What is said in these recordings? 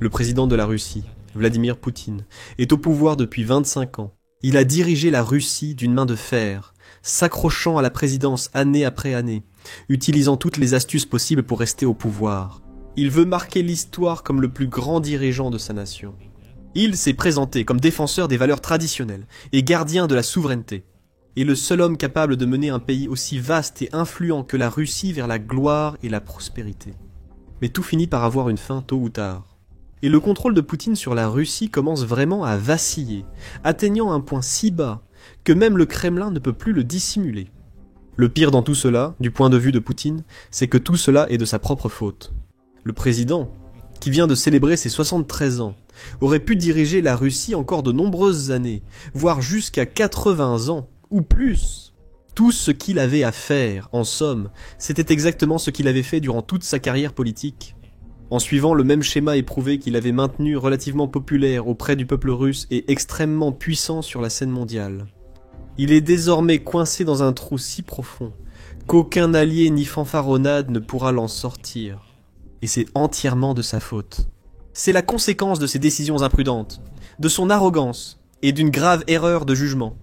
Le président de la Russie, Vladimir Poutine, est au pouvoir depuis 25 ans. Il a dirigé la Russie d'une main de fer, s'accrochant à la présidence année après année, utilisant toutes les astuces possibles pour rester au pouvoir. Il veut marquer l'histoire comme le plus grand dirigeant de sa nation. Il s'est présenté comme défenseur des valeurs traditionnelles et gardien de la souveraineté, et le seul homme capable de mener un pays aussi vaste et influent que la Russie vers la gloire et la prospérité. Mais tout finit par avoir une fin tôt ou tard. Et le contrôle de Poutine sur la Russie commence vraiment à vaciller, atteignant un point si bas que même le Kremlin ne peut plus le dissimuler. Le pire dans tout cela, du point de vue de Poutine, c'est que tout cela est de sa propre faute. Le président, qui vient de célébrer ses 73 ans, aurait pu diriger la Russie encore de nombreuses années, voire jusqu'à 80 ans, ou plus. Tout ce qu'il avait à faire, en somme, c'était exactement ce qu'il avait fait durant toute sa carrière politique. En suivant le même schéma éprouvé qu'il avait maintenu relativement populaire auprès du peuple russe et extrêmement puissant sur la scène mondiale. Il est désormais coincé dans un trou si profond qu'aucun allié ni fanfaronnade ne pourra l'en sortir. Et c'est entièrement de sa faute. C'est la conséquence de ses décisions imprudentes, de son arrogance et d'une grave erreur de jugement.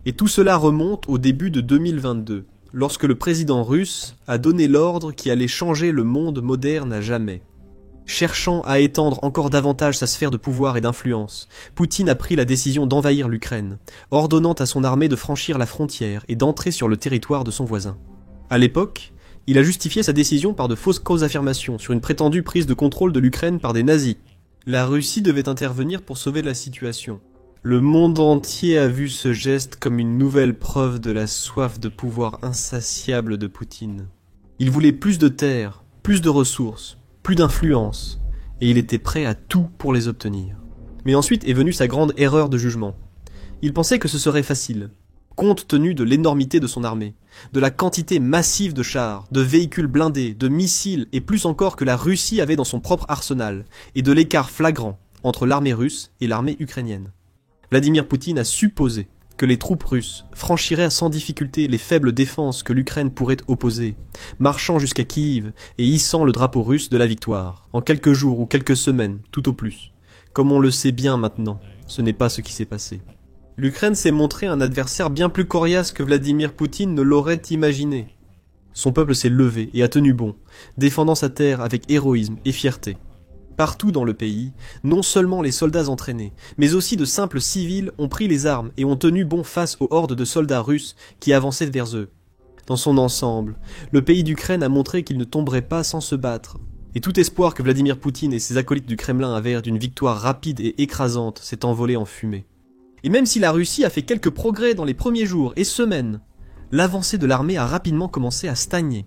Et tout cela remonte au début de 2022, lorsque le président russe a donné l'ordre qui allait changer le monde moderne à jamais. Cherchant à étendre encore davantage sa sphère de pouvoir et d'influence, Poutine a pris la décision d'envahir l'Ukraine, ordonnant à son armée de franchir la frontière et d'entrer sur le territoire de son voisin. À l'époque, il a justifié sa décision par de fausses causes affirmations sur une prétendue prise de contrôle de l'Ukraine par des nazis. La Russie devait intervenir pour sauver la situation. Le monde entier a vu ce geste comme une nouvelle preuve de la soif de pouvoir insatiable de Poutine. Il voulait plus de terres, plus de ressources, plus d'influence, et il était prêt à tout pour les obtenir. Mais ensuite est venue sa grande erreur de jugement. Il pensait que ce serait facile, compte tenu de l'énormité de son armée, de la quantité massive de chars, de véhicules blindés, de missiles et plus encore que la Russie avait dans son propre arsenal, et de l'écart flagrant entre l'armée russe et l'armée ukrainienne. Vladimir Poutine a supposé que les troupes russes franchiraient sans difficulté les faibles défenses que l'Ukraine pourrait opposer, marchant jusqu'à Kiev et hissant le drapeau russe de la victoire, en quelques jours ou quelques semaines, tout au plus. Comme on le sait bien maintenant, ce n'est pas ce qui s'est passé. L'Ukraine s'est montré un adversaire bien plus coriace que Vladimir Poutine ne l'aurait imaginé. Son peuple s'est levé et a tenu bon, défendant sa terre avec héroïsme et fierté. Partout dans le pays, non seulement les soldats entraînés, mais aussi de simples civils ont pris les armes et ont tenu bon face aux hordes de soldats russes qui avançaient vers eux. Dans son ensemble, le pays d'Ukraine a montré qu'il ne tomberait pas sans se battre. Et tout espoir que Vladimir Poutine et ses acolytes du Kremlin avaient d'une victoire rapide et écrasante s'est envolé en fumée. Et même si la Russie a fait quelques progrès dans les premiers jours et semaines, l'avancée de l'armée a rapidement commencé à stagner.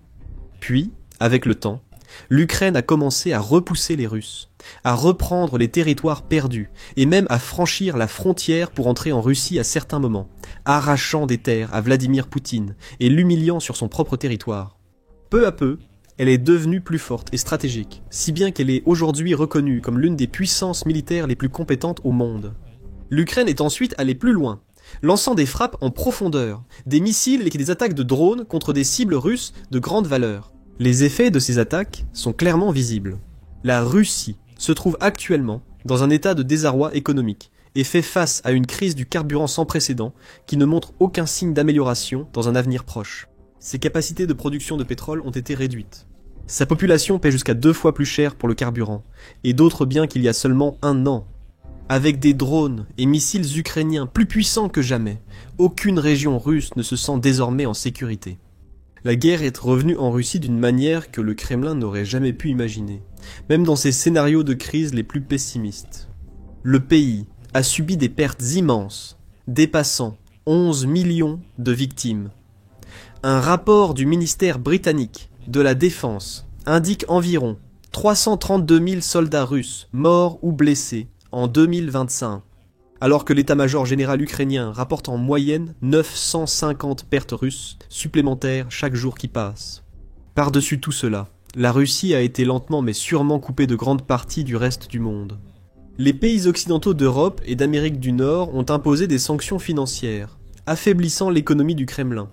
Puis, avec le temps, l'Ukraine a commencé à repousser les Russes, à reprendre les territoires perdus, et même à franchir la frontière pour entrer en Russie à certains moments, arrachant des terres à Vladimir Poutine et l'humiliant sur son propre territoire. Peu à peu, elle est devenue plus forte et stratégique, si bien qu'elle est aujourd'hui reconnue comme l'une des puissances militaires les plus compétentes au monde. L'Ukraine est ensuite allée plus loin, lançant des frappes en profondeur, des missiles et des attaques de drones contre des cibles russes de grande valeur. Les effets de ces attaques sont clairement visibles. La Russie se trouve actuellement dans un état de désarroi économique et fait face à une crise du carburant sans précédent qui ne montre aucun signe d'amélioration dans un avenir proche. Ses capacités de production de pétrole ont été réduites. Sa population paie jusqu'à 2 fois plus cher pour le carburant et d'autres biens qu'il y a seulement 1 an. Avec des drones et missiles ukrainiens plus puissants que jamais, aucune région russe ne se sent désormais en sécurité. La guerre est revenue en Russie d'une manière que le Kremlin n'aurait jamais pu imaginer, même dans ses scénarios de crise les plus pessimistes. Le pays a subi des pertes immenses, dépassant 11 millions de victimes. Un rapport du ministère britannique de la Défense indique environ 332 000 soldats russes morts ou blessés en 2025, alors que l'état-major général ukrainien rapporte en moyenne 950 pertes russes supplémentaires chaque jour qui passe. Par-dessus tout cela, la Russie a été lentement mais sûrement coupée de grandes parties du reste du monde. Les pays occidentaux d'Europe et d'Amérique du Nord ont imposé des sanctions financières, affaiblissant l'économie du Kremlin,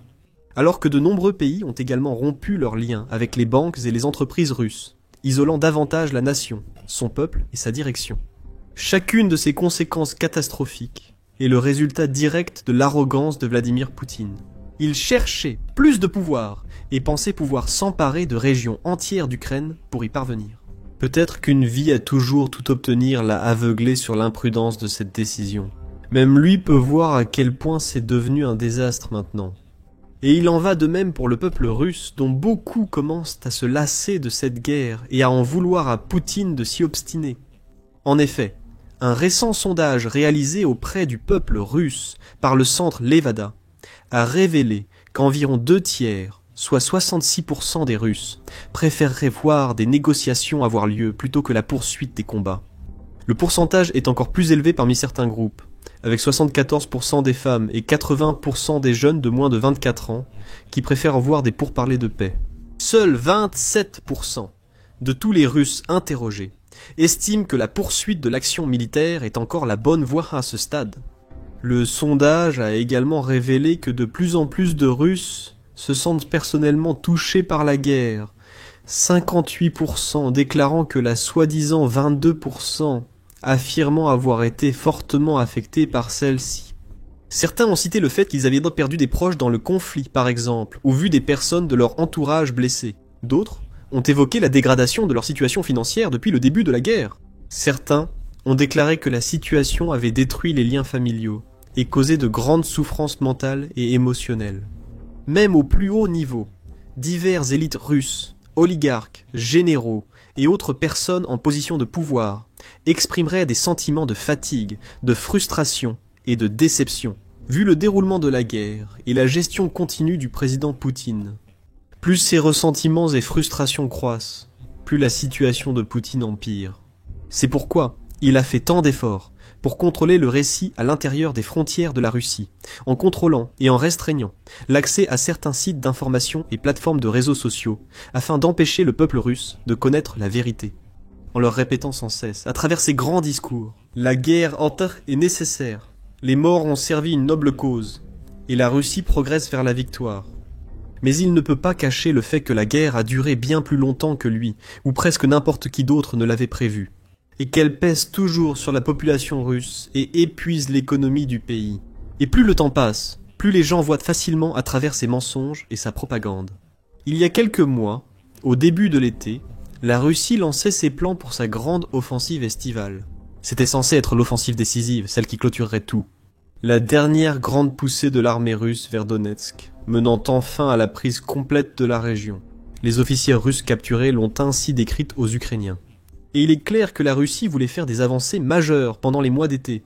alors que de nombreux pays ont également rompu leurs liens avec les banques et les entreprises russes, isolant davantage la nation, son peuple et sa direction. Chacune de ces conséquences catastrophiques est le résultat direct de l'arrogance de Vladimir Poutine. Il cherchait plus de pouvoir et pensait pouvoir s'emparer de régions entières d'Ukraine pour y parvenir. Peut-être qu'une vie à toujours tout obtenir l'a aveuglé sur l'imprudence de cette décision. Même lui peut voir à quel point c'est devenu un désastre maintenant. Et il en va de même pour le peuple russe, dont beaucoup commencent à se lasser de cette guerre et à en vouloir à Poutine de s'y obstiner. En effet, un récent sondage réalisé auprès du peuple russe par le centre Levada a révélé qu'environ 2/3, soit 66% des Russes, préféreraient voir des négociations avoir lieu plutôt que la poursuite des combats. Le pourcentage est encore plus élevé parmi certains groupes, avec 74% des femmes et 80% des jeunes de moins de 24 ans qui préfèrent voir des pourparlers de paix. Seuls 27% de tous les Russes interrogés estiment que la poursuite de l'action militaire est encore la bonne voie à ce stade. Le sondage a également révélé que de plus en plus de Russes se sentent personnellement touchés par la guerre, 58% déclarant que la soi-disant 22% affirmant avoir été fortement affectés par celle-ci. Certains ont cité le fait qu'ils avaient perdu des proches dans le conflit, par exemple, ou vu des personnes de leur entourage blessées. D'autres ont évoqué la dégradation de leur situation financière depuis le début de la guerre. Certains ont déclaré que la situation avait détruit les liens familiaux et causé de grandes souffrances mentales et émotionnelles. Même au plus haut niveau, divers élites russes, oligarques, généraux et autres personnes en position de pouvoir exprimeraient des sentiments de fatigue, de frustration et de déception, vu le déroulement de la guerre et la gestion continue du président Poutine. Plus ces ressentiments et frustrations croissent, plus la situation de Poutine empire. C'est pourquoi il a fait tant d'efforts pour contrôler le récit à l'intérieur des frontières de la Russie, en contrôlant et en restreignant l'accès à certains sites d'information et plateformes de réseaux sociaux, afin d'empêcher le peuple russe de connaître la vérité. En leur répétant sans cesse, à travers ses grands discours, la guerre est nécessaire, les morts ont servi une noble cause, et la Russie progresse vers la victoire. Mais il ne peut pas cacher le fait que la guerre a duré bien plus longtemps que lui, ou presque n'importe qui d'autre ne l'avait prévu, et qu'elle pèse toujours sur la population russe et épuise l'économie du pays. Et plus le temps passe, plus les gens voient facilement à travers ses mensonges et sa propagande. Il y a quelques mois, au début de l'été, la Russie lançait ses plans pour sa grande offensive estivale. C'était censé être l'offensive décisive, celle qui clôturerait tout. La dernière grande poussée de l'armée russe vers Donetsk, menant enfin à la prise complète de la région. Les officiers russes capturés l'ont ainsi décrite aux Ukrainiens. Et il est clair que la Russie voulait faire des avancées majeures pendant les mois d'été,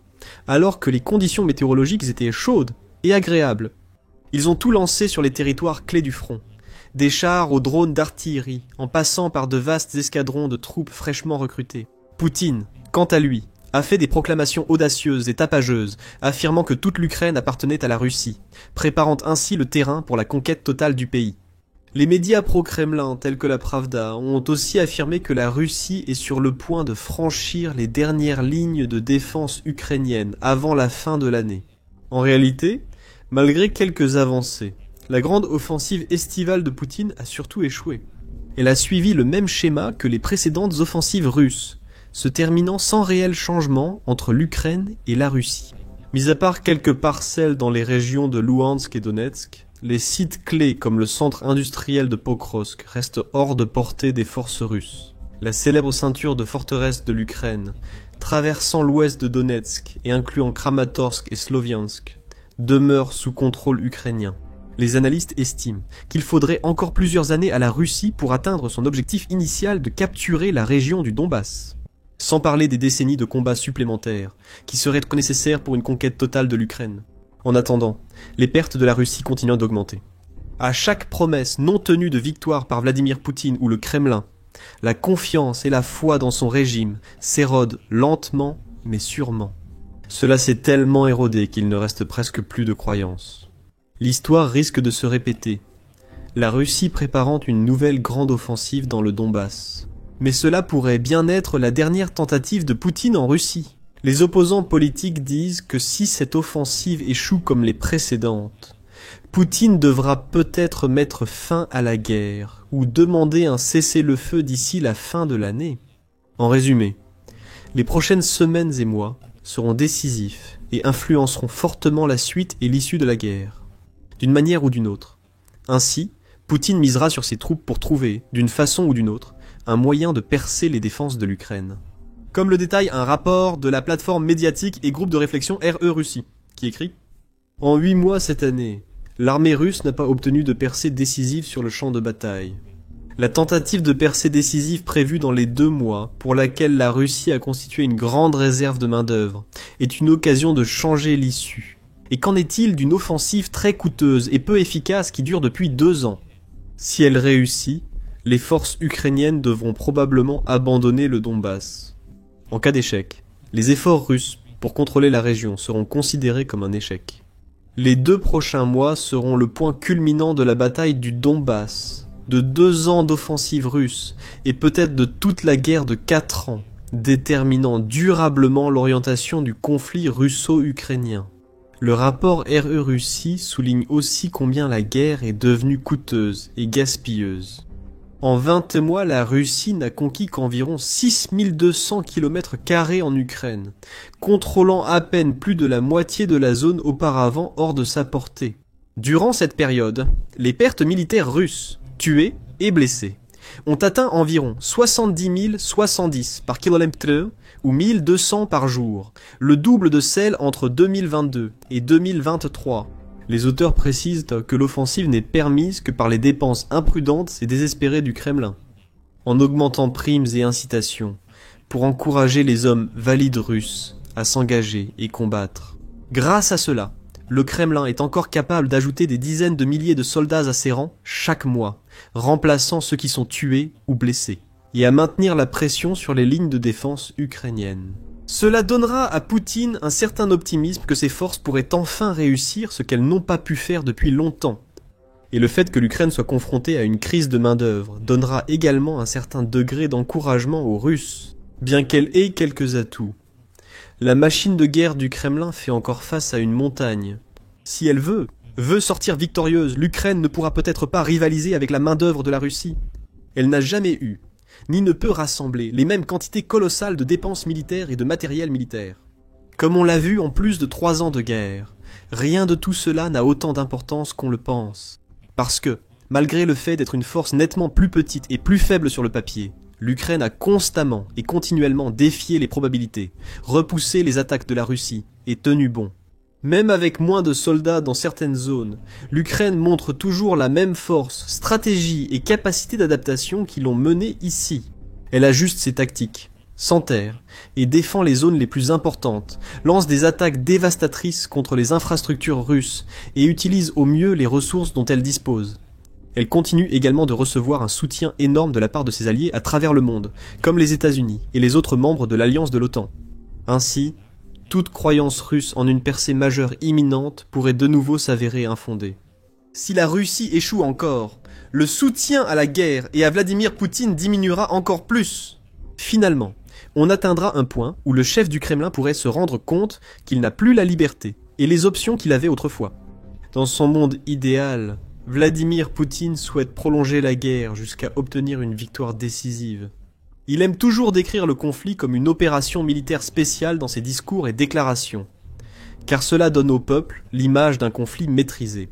alors que les conditions météorologiques étaient chaudes et agréables. Ils ont tout lancé sur les territoires clés du front, des chars aux drones d'artillerie, en passant par de vastes escadrons de troupes fraîchement recrutées. Poutine, quant à lui, a fait des proclamations audacieuses et tapageuses, affirmant que toute l'Ukraine appartenait à la Russie, préparant ainsi le terrain pour la conquête totale du pays. Les médias pro-Kremlin tels que la Pravda ont aussi affirmé que la Russie est sur le point de franchir les dernières lignes de défense ukrainiennes avant la fin de l'année. En réalité, malgré quelques avancées, la grande offensive estivale de Poutine a surtout échoué. Elle a suivi le même schéma que les précédentes offensives russes, se terminant sans réel changement entre l'Ukraine et la Russie. Mis à part quelques parcelles dans les régions de Louhansk et Donetsk, les sites clés comme le centre industriel de Pokrovsk restent hors de portée des forces russes. La célèbre ceinture de forteresses de l'Ukraine, traversant l'ouest de Donetsk et incluant Kramatorsk et Sloviansk, demeure sous contrôle ukrainien. Les analystes estiment qu'il faudrait encore plusieurs années à la Russie pour atteindre son objectif initial de capturer la région du Donbass. Sans parler des décennies de combats supplémentaires qui seraient nécessaires pour une conquête totale de l'Ukraine. En attendant, les pertes de la Russie continuent d'augmenter. À chaque promesse non tenue de victoire par Vladimir Poutine ou le Kremlin, la confiance et la foi dans son régime s'érodent lentement mais sûrement. Cela s'est tellement érodé qu'il ne reste presque plus de croyance. L'histoire risque de se répéter, la Russie préparant une nouvelle grande offensive dans le Donbass. Mais cela pourrait bien être la dernière tentative de Poutine en Russie. Les opposants politiques disent que si cette offensive échoue comme les précédentes, Poutine devra peut-être mettre fin à la guerre ou demander un cessez-le-feu d'ici la fin de l'année. En résumé, les prochaines semaines et mois seront décisifs et influenceront fortement la suite et l'issue de la guerre, d'une manière ou d'une autre. Ainsi, Poutine misera sur ses troupes pour trouver, d'une façon ou d'une autre, un moyen de percer les défenses de l'Ukraine. Comme le détaille un rapport de la plateforme médiatique et groupe de réflexion RE Russie, qui écrit « En 8 mois cette année, l'armée russe n'a pas obtenu de percée décisive sur le champ de bataille. La tentative de percée décisive prévue dans les 2 mois, pour laquelle la Russie a constitué une grande réserve de main-d'œuvre, est une occasion de changer l'issue. Et qu'en est-il d'une offensive très coûteuse et peu efficace qui dure depuis 2 ans? Si elle réussit, les forces ukrainiennes devront probablement abandonner le Donbass. En cas d'échec, les efforts russes pour contrôler la région seront considérés comme un échec. Les 2 prochains mois seront le point culminant de la bataille du Donbass, de 2 ans d'offensive russe, et peut-être de toute la guerre de 4 ans, déterminant durablement l'orientation du conflit russo-ukrainien. Le rapport RE Russie souligne aussi combien la guerre est devenue coûteuse et gaspilleuse. En 20 mois, la Russie n'a conquis qu'environ 6200 km² en Ukraine, contrôlant à peine plus de la moitié de la zone auparavant hors de sa portée. Durant cette période, les pertes militaires russes, tués et blessés, ont atteint environ 70 070 par kilomètre ou 1200 par jour, le double de celle entre 2022 et 2023. Les auteurs précisent que l'offensive n'est permise que par les dépenses imprudentes et désespérées du Kremlin, en augmentant primes et incitations, pour encourager les hommes valides russes à s'engager et combattre. Grâce à cela, le Kremlin est encore capable d'ajouter des dizaines de milliers de soldats à ses rangs chaque mois, remplaçant ceux qui sont tués ou blessés, et à maintenir la pression sur les lignes de défense ukrainiennes. Cela donnera à Poutine un certain optimisme que ses forces pourraient enfin réussir ce qu'elles n'ont pas pu faire depuis longtemps. Et le fait que l'Ukraine soit confrontée à une crise de main-d'œuvre donnera également un certain degré d'encouragement aux Russes, bien qu'elle ait quelques atouts. La machine de guerre du Kremlin fait encore face à une montagne. Si elle veut sortir victorieuse, l'Ukraine ne pourra peut-être pas rivaliser avec la main-d'œuvre de la Russie. Elle n'a jamais eu, ni ne peut rassembler les mêmes quantités colossales de dépenses militaires et de matériel militaire. Comme on l'a vu en plus de 3 ans de guerre, rien de tout cela n'a autant d'importance qu'on le pense. Parce que, malgré le fait d'être une force nettement plus petite et plus faible sur le papier, l'Ukraine a constamment et continuellement défié les probabilités, repoussé les attaques de la Russie et tenu bon. Même avec moins de soldats dans certaines zones, l'Ukraine montre toujours la même force, stratégie et capacité d'adaptation qui l'ont menée ici. Elle ajuste ses tactiques, s'enterre et défend les zones les plus importantes, lance des attaques dévastatrices contre les infrastructures russes et utilise au mieux les ressources dont elle dispose. Elle continue également de recevoir un soutien énorme de la part de ses alliés à travers le monde, comme les États-Unis et les autres membres de l'alliance de l'OTAN. Ainsi, toute croyance russe en une percée majeure imminente pourrait de nouveau s'avérer infondée. Si la Russie échoue encore, le soutien à la guerre et à Vladimir Poutine diminuera encore plus. Finalement, on atteindra un point où le chef du Kremlin pourrait se rendre compte qu'il n'a plus la liberté et les options qu'il avait autrefois. Dans son monde idéal, Vladimir Poutine souhaite prolonger la guerre jusqu'à obtenir une victoire décisive. Il aime toujours décrire le conflit comme une opération militaire spéciale dans ses discours et déclarations, car cela donne au peuple l'image d'un conflit maîtrisé.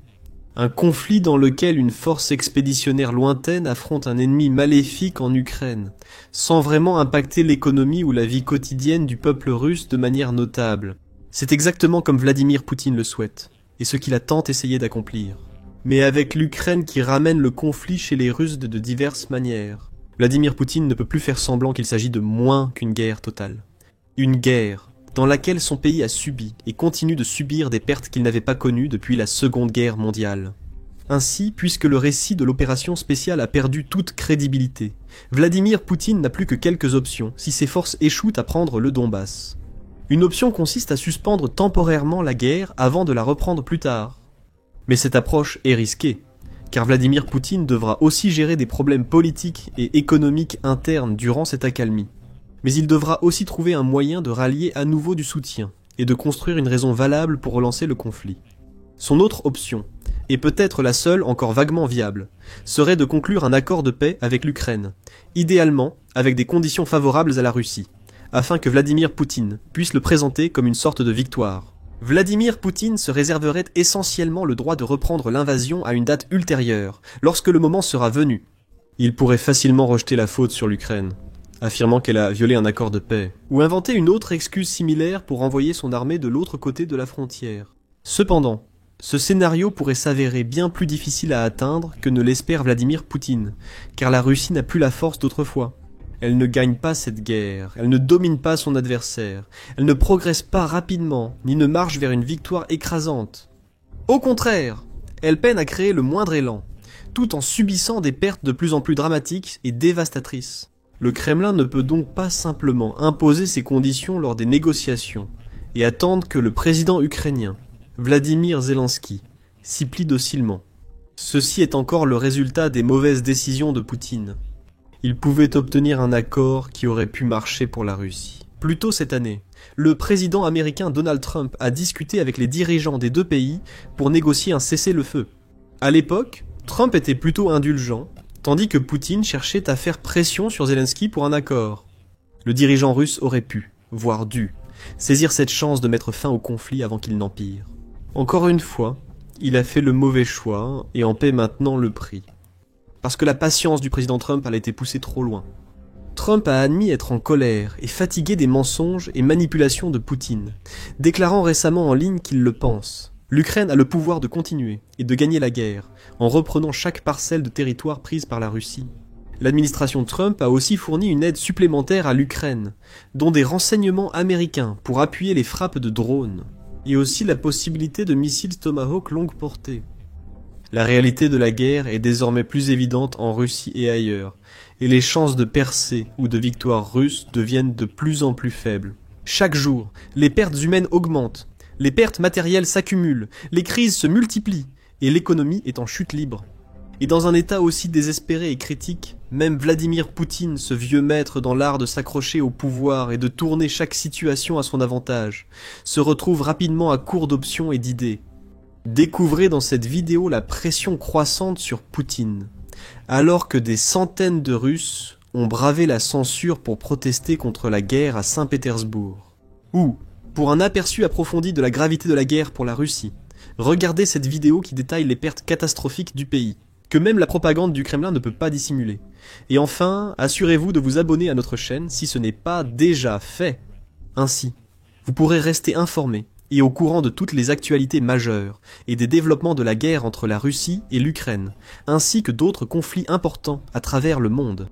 Un conflit dans lequel une force expéditionnaire lointaine affronte un ennemi maléfique en Ukraine, sans vraiment impacter l'économie ou la vie quotidienne du peuple russe de manière notable. C'est exactement comme Vladimir Poutine le souhaite, et ce qu'il a tant essayé d'accomplir. Mais avec l'Ukraine qui ramène le conflit chez les Russes de diverses manières, Vladimir Poutine ne peut plus faire semblant qu'il s'agit de moins qu'une guerre totale. Une guerre dans laquelle son pays a subi et continue de subir des pertes qu'il n'avait pas connues depuis la Seconde Guerre mondiale. Ainsi, puisque le récit de l'opération spéciale a perdu toute crédibilité, Vladimir Poutine n'a plus que quelques options si ses forces échouent à prendre le Donbass. Une option consiste à suspendre temporairement la guerre avant de la reprendre plus tard. Mais cette approche est risquée, car Vladimir Poutine devra aussi gérer des problèmes politiques et économiques internes durant cette accalmie. Mais il devra aussi trouver un moyen de rallier à nouveau du soutien, et de construire une raison valable pour relancer le conflit. Son autre option, et peut-être la seule encore vaguement viable, serait de conclure un accord de paix avec l'Ukraine, idéalement avec des conditions favorables à la Russie, afin que Vladimir Poutine puisse le présenter comme une sorte de victoire. Vladimir Poutine se réserverait essentiellement le droit de reprendre l'invasion à une date ultérieure, lorsque le moment sera venu. Il pourrait facilement rejeter la faute sur l'Ukraine, affirmant qu'elle a violé un accord de paix, ou inventer une autre excuse similaire pour envoyer son armée de l'autre côté de la frontière. Cependant, ce scénario pourrait s'avérer bien plus difficile à atteindre que ne l'espère Vladimir Poutine, car la Russie n'a plus la force d'autrefois. Elle ne gagne pas cette guerre, elle ne domine pas son adversaire, elle ne progresse pas rapidement, ni ne marche vers une victoire écrasante. Au contraire, elle peine à créer le moindre élan, tout en subissant des pertes de plus en plus dramatiques et dévastatrices. Le Kremlin ne peut donc pas simplement imposer ses conditions lors des négociations, et attendre que le président ukrainien, Vladimir Zelensky, s'y plie docilement. Ceci est encore le résultat des mauvaises décisions de Poutine. Il pouvait obtenir un accord qui aurait pu marcher pour la Russie. Plus tôt cette année, le président américain Donald Trump a discuté avec les dirigeants des deux pays pour négocier un cessez-le-feu. À l'époque, Trump était plutôt indulgent, tandis que Poutine cherchait à faire pression sur Zelensky pour un accord. Le dirigeant russe aurait pu, voire dû, saisir cette chance de mettre fin au conflit avant qu'il n'empire. Encore une fois, il a fait le mauvais choix et en paie maintenant le prix. Parce que la patience du président Trump a été poussée trop loin. Trump a admis être en colère et fatigué des mensonges et manipulations de Poutine, déclarant récemment en ligne qu'il le pense. L'Ukraine a le pouvoir de continuer et de gagner la guerre, en reprenant chaque parcelle de territoire prise par la Russie. L'administration Trump a aussi fourni une aide supplémentaire à l'Ukraine, dont des renseignements américains pour appuyer les frappes de drones, et aussi la possibilité de missiles Tomahawk longue portée. La réalité de la guerre est désormais plus évidente en Russie et ailleurs, et les chances de percée ou de victoire russe deviennent de plus en plus faibles. Chaque jour, les pertes humaines augmentent, les pertes matérielles s'accumulent, les crises se multiplient, et l'économie est en chute libre. Et dans un état aussi désespéré et critique, même Vladimir Poutine, ce vieux maître dans l'art de s'accrocher au pouvoir et de tourner chaque situation à son avantage, se retrouve rapidement à court d'options et d'idées. Découvrez dans cette vidéo la pression croissante sur Poutine, alors que des centaines de Russes ont bravé la censure pour protester contre la guerre à Saint-Pétersbourg. Ou, pour un aperçu approfondi de la gravité de la guerre pour la Russie, regardez cette vidéo qui détaille les pertes catastrophiques du pays, que même la propagande du Kremlin ne peut pas dissimuler. Et enfin, assurez-vous de vous abonner à notre chaîne si ce n'est pas déjà fait. Ainsi, vous pourrez rester informé et au courant de toutes les actualités majeures et des développements de la guerre entre la Russie et l'Ukraine, ainsi que d'autres conflits importants à travers le monde.